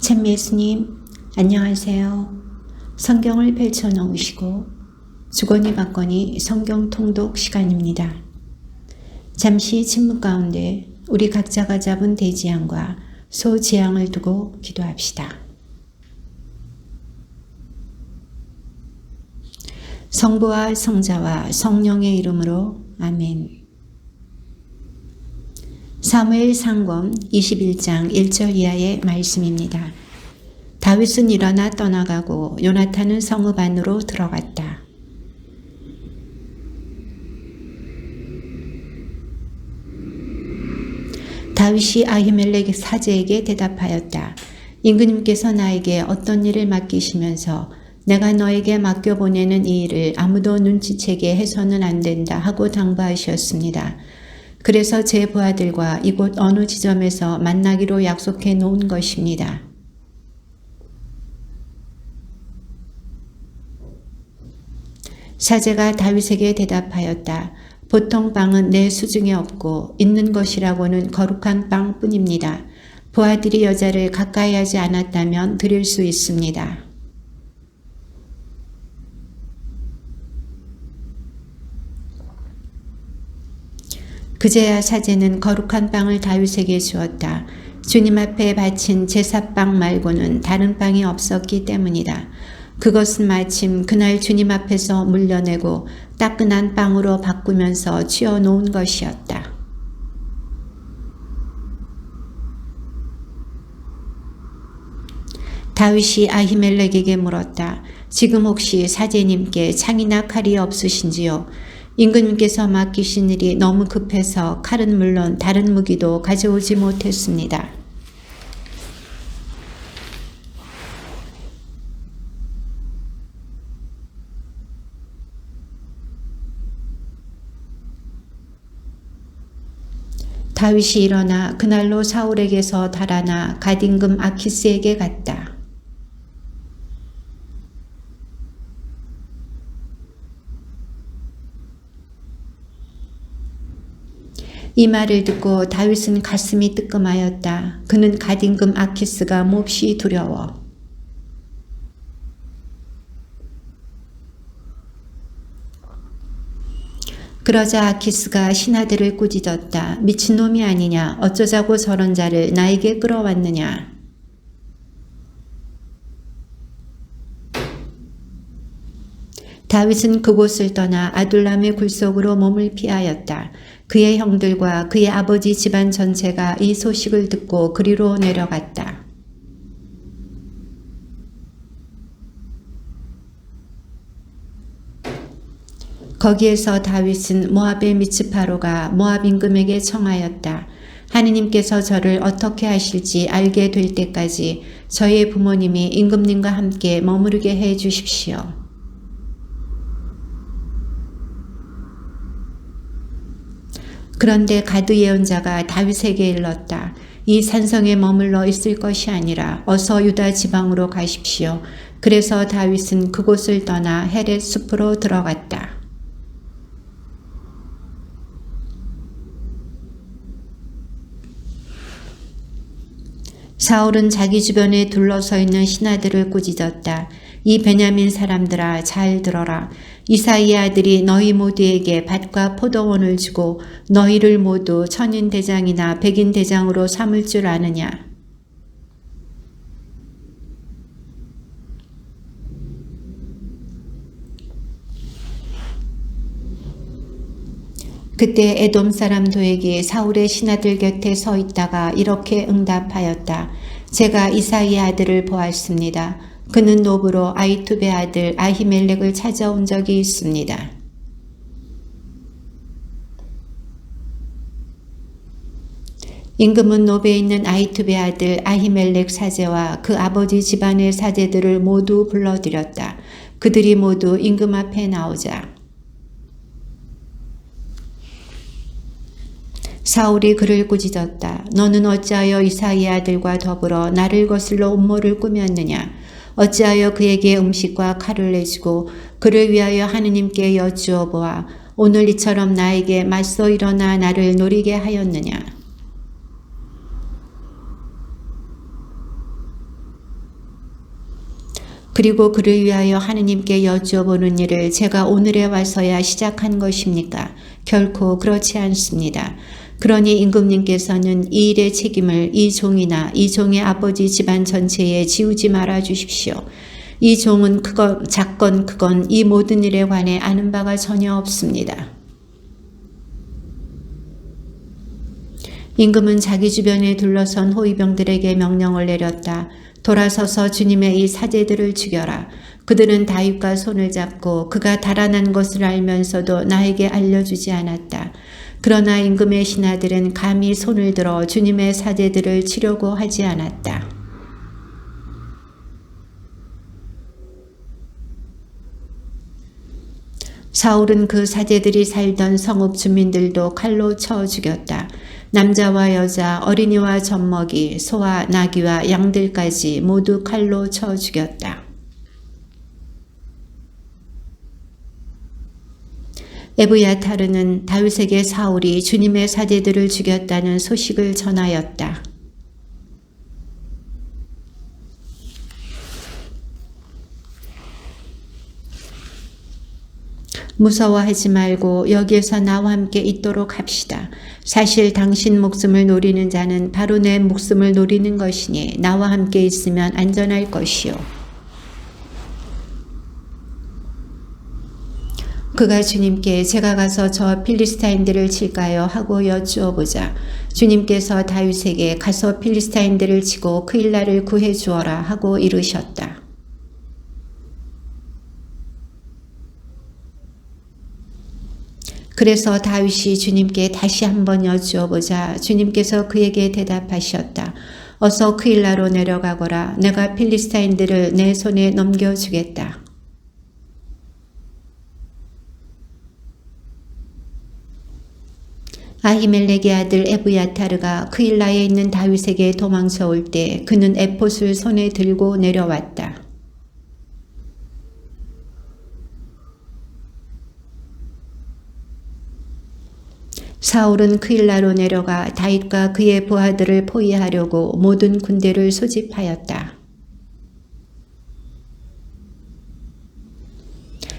참 예수님, 안녕하세요. 성경을 펼쳐 놓으시고 주거니 받거니 성경 통독 시간입니다. 잠시 침묵 가운데 우리 각자가 잡은 대지양과 소지양을 두고 기도합시다. 성부와 성자와 성령의 이름으로 아멘. 사무엘 상권 21장 1절 이하의 말씀입니다. 다윗은 일어나 떠나가고 요나탄은 성읍 안으로 들어갔다. 다윗이 아히멜렉 사제에게 대답하였다. 임금님께서 나에게 어떤 일을 맡기시면서 내가 너에게 맡겨보내는 이 일을 아무도 눈치채게 해서는 안 된다 하고 당부하셨습니다. 그래서 제 부하들과 이곳 어느 지점에서 만나기로 약속해 놓은 것입니다. 사제가 다윗에게 대답하였다. 보통 빵은 내 수중에 없고 있는 것이라고는 거룩한 빵뿐입니다. 부하들이 여자를 가까이 하지 않았다면 드릴 수 있습니다. 그제야 사제는 거룩한 빵을 다윗에게 주었다. 주님 앞에 바친 제사빵 말고는 다른 빵이 없었기 때문이다. 그것은 마침 그날 주님 앞에서 물려내고 따끈한 빵으로 바꾸면서 쥐어놓은 것이었다. 다윗이 아히멜렉에게 물었다. 지금 혹시 사제님께 창이나 칼이 없으신지요? 임금님께서 맡기신 일이 너무 급해서 칼은 물론 다른 무기도 가져오지 못했습니다. 다윗이 일어나 그날로 사울에게서 달아나 갓임금 아키스에게 갔다. 이 말을 듣고 다윗은 가슴이 뜨끔하였다. 그는 갓임금 아키스가 몹시 두려워. 그러자 아키스가 신하들을 꾸짖었다. 미친놈이 아니냐? 어쩌자고 저런 자를 나에게 끌어왔느냐? 다윗은 그곳을 떠나 아둘람의 굴속으로 몸을 피하였다. 그의 형들과 그의 아버지 집안 전체가 이 소식을 듣고 그리로 내려갔다. 거기에서 다윗은 모압의 미츠파로가 모압 임금에게 청하였다. 하느님께서 저를 어떻게 하실지 알게 될 때까지 저의 부모님이 임금님과 함께 머무르게 해 주십시오. 그런데 가드 예언자가 다윗에게 일렀다. 이 산성에 머물러 있을 것이 아니라 어서 유다 지방으로 가십시오. 그래서 다윗은 그곳을 떠나 헤렛 숲으로 들어갔다. 사울은 자기 주변에 둘러서 있는 신하들을 꾸짖었다. 이 베냐민 사람들아 잘 들어라. 이사이의 아들이 너희 모두에게 밭과 포도원을 주고 너희를 모두 천인 대장이나 백인 대장으로 삼을 줄 아느냐. 그때 에돔 사람 도액이 사울의 신하들 곁에 서 있다가 이렇게 응답하였다. 제가 이사이의 아들을 보았습니다. 그는 노브로 아히투베 아들 아히멜렉을 찾아온 적이 있습니다. 임금은 노브에 있는 아히투베 아들 아히멜렉 사제와 그 아버지 집안의 사제들을 모두 불러들였다. 그들이 모두 임금 앞에 나오자 사울이 그를 꾸짖었다. 너는 어찌하여 이사이의 아들과 더불어 나를 거슬러 음모를 꾸몄느냐? 어찌하여 그에게 음식과 칼을 내주고 그를 위하여 하느님께 여쭈어 보아 오늘 이처럼 나에게 맞서 일어나 나를 노리게 하였느냐? 그리고 그를 위하여 하느님께 여쭈어보는 일을 제가 오늘에 와서야 시작한 것입니까? 결코 그렇지 않습니다. 그러니 임금님께서는 이 일의 책임을 이 종이나 이 종의 아버지 집안 전체에 지우지 말아 주십시오. 이 종은 작건 크건 이 모든 일에 관해 아는 바가 전혀 없습니다. 임금은 자기 주변에 둘러선 호위병들에게 명령을 내렸다. 돌아서서 주님의 이 사제들을 죽여라. 그들은 다윗과 손을 잡고 그가 달아난 것을 알면서도 나에게 알려주지 않았다. 그러나 임금의 신하들은 감히 손을 들어 주님의 사제들을 치려고 하지 않았다. 사울은 그 사제들이 살던 성읍 주민들도 칼로 쳐 죽였다. 남자와 여자, 어린이와 젖먹이, 소와 나귀와 양들까지 모두 칼로 쳐 죽였다. 에브야타르는 다윗에게 사울이 주님의 사제들을 죽였다는 소식을 전하였다. 무서워하지 말고 여기에서 나와 함께 있도록 합시다. 사실 당신 목숨을 노리는 자는 바로 내 목숨을 노리는 것이니 나와 함께 있으면 안전할 것이요. 그가 주님께 제가 가서 저 필리스타인들을 칠까요? 하고 여쭈어보자. 주님께서 다윗에게 가서 필리스타인들을 치고 그 일날을 구해 주어라 하고 이르셨다. 그래서 다윗이 주님께 다시 한번 여쭈어보자 주님께서 그에게 대답하셨다. 어서 그 일라로 내려가거라. 내가 필리스타인들을 내 손에 넘겨주겠다. 아히멜렉의 아들 에브야타르가 그 일라에 있는 다윗에게 도망쳐 올 때 그는 에봇을 손에 들고 내려왔다. 사울은 그 일라로 내려가 다윗과 그의 부하들을 포위하려고 모든 군대를 소집하였다.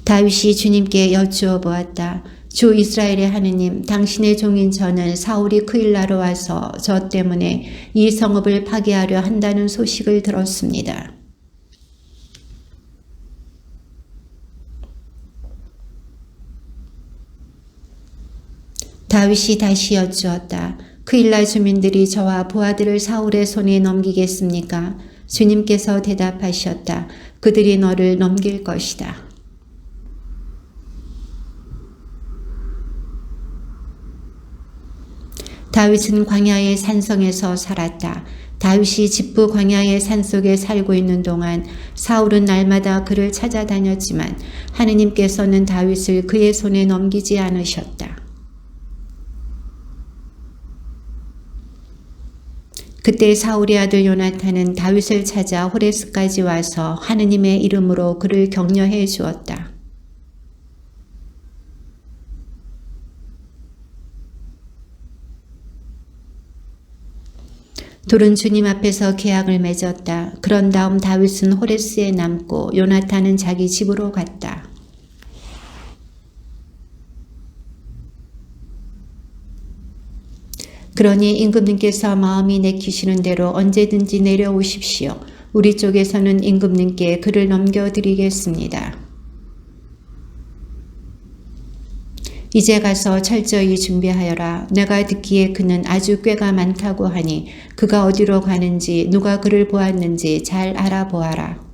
다윗이 주님께 여쭈어 보았다. 주 이스라엘의 하느님, 당신의 종인 저는 사울이 그 일라로 와서 저 때문에 이 성읍을 파괴하려 한다는 소식을 들었습니다. 다윗이 다시 여쭈었다. 그 일라 주민들이 저와 부하들을 사울의 손에 넘기겠습니까? 주님께서 대답하셨다. 그들이 너를 넘길 것이다. 다윗은 광야의 산성에서 살았다. 다윗이 집부 광야의 산속에 살고 있는 동안 사울은 날마다 그를 찾아다녔지만 하느님께서는 다윗을 그의 손에 넘기지 않으셨다. 그때 사울의 아들 요나탄은 다윗을 찾아 호레스까지 와서 하느님의 이름으로 그를 격려해 주었다. 둘은 주님 앞에서 계약을 맺었다. 그런 다음 다윗은 호레스에 남고 요나탄은 자기 집으로 갔다. 그러니 임금님께서 마음이 내키시는 대로 언제든지 내려오십시오. 우리 쪽에서는 임금님께 그를 넘겨드리겠습니다. 이제 가서 철저히 준비하여라. 내가 듣기에 그는 아주 꾀가 많다고 하니 그가 어디로 가는지 누가 그를 보았는지 잘 알아보아라.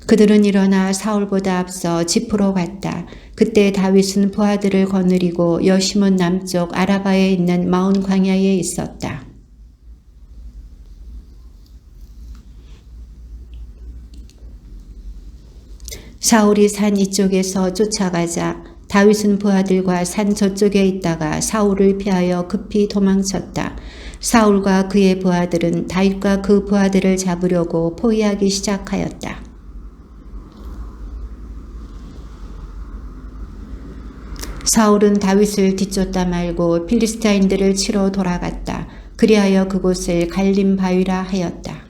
그들은 일어나 사울보다 앞서 집으로 갔다. 그때 다윗은 부하들을 거느리고 여시몬 남쪽 아라바에 있는 마온 광야에 있었다. 사울이 산 이쪽에서 쫓아가자 다윗은 부하들과 산 저쪽에 있다가 사울을 피하여 급히 도망쳤다. 사울과 그의 부하들은 다윗과 그 부하들을 잡으려고 포위하기 시작하였다. 사울은 다윗을 뒤쫓다 말고 필리스타인들을 치러 돌아갔다. 그리하여 그곳을 갈림 바위라 하였다.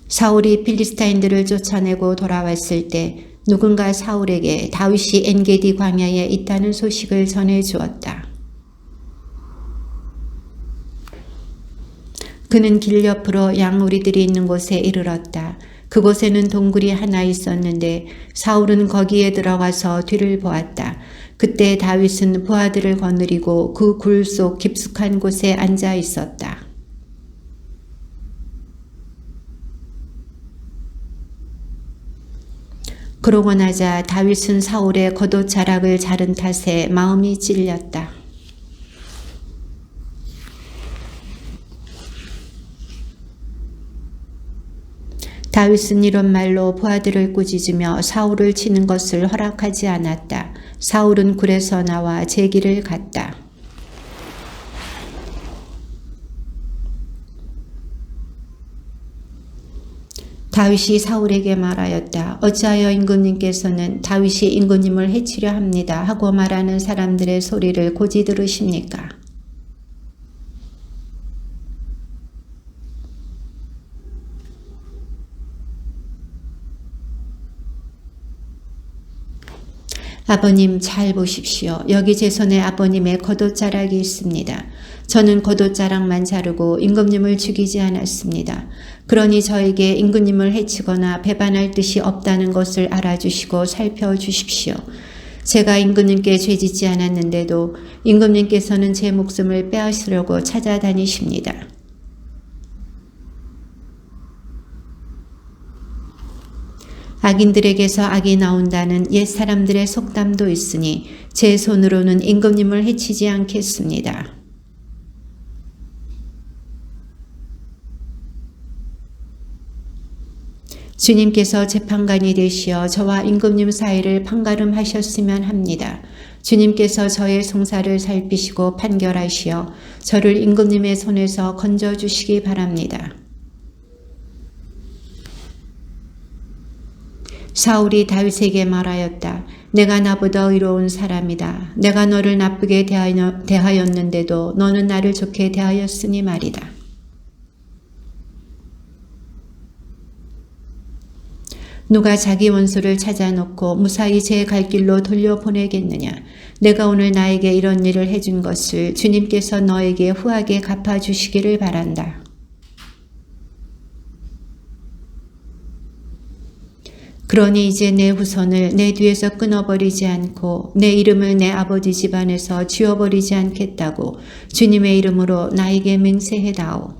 사울이 필리스타인들을 쫓아내고 돌아왔을 때 누군가 사울에게 다윗이 엔게디 광야에 있다는 소식을 전해 주었다. 그는 길 옆으로 양우리들이 있는 곳에 이르렀다. 그곳에는 동굴이 하나 있었는데 사울은 거기에 들어가서 뒤를 보았다. 그때 다윗은 부하들을 거느리고 그 굴 속 깊숙한 곳에 앉아 있었다. 그러고 나자 다윗은 사울의 겉옷자락을 자른 탓에 마음이 찔렸다. 다윗은 이런 말로 부하들을 꾸짖으며 사울을 치는 것을 허락하지 않았다. 사울은 굴에서 나와 제 길을 갔다. 다윗이 사울에게 말하였다. 어찌하여 임금님께서는 다윗이 임금님을 해치려 합니다 하고 말하는 사람들의 소리를 고지 들으십니까? 아버님 잘 보십시오. 여기 제 손에 아버님의 겉옷자락이 있습니다. 저는 겉옷자락만 자르고 임금님을 죽이지 않았습니다. 그러니 저에게 임금님을 해치거나 배반할 뜻이 없다는 것을 알아주시고 살펴주십시오. 제가 임금님께 죄짓지 않았는데도 임금님께서는 제 목숨을 빼앗으려고 찾아다니십니다. 악인들에게서 악이 나온다는 옛사람들의 속담도 있으니 제 손으로는 임금님을 해치지 않겠습니다. 주님께서 재판관이 되시어 저와 임금님 사이를 판가름하셨으면 합니다. 주님께서 저의 송사를 살피시고 판결하시어 저를 임금님의 손에서 건져주시기 바랍니다. 사울이 다윗에게 말하였다. 내가 나보다 의로운 사람이다. 내가 너를 나쁘게 대하였는데도 너는 나를 좋게 대하였으니 말이다. 누가 자기 원수를 찾아놓고 무사히 제 갈 길로 돌려보내겠느냐. 내가 오늘 나에게 이런 일을 해준 것을 주님께서 너에게 후하게 갚아주시기를 바란다. 그러니 이제 내 후손을 내 뒤에서 끊어버리지 않고 내 이름을 내 아버지 집안에서 지워버리지 않겠다고 주님의 이름으로 나에게 맹세해다오.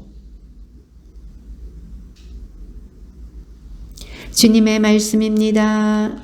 주님의 말씀입니다.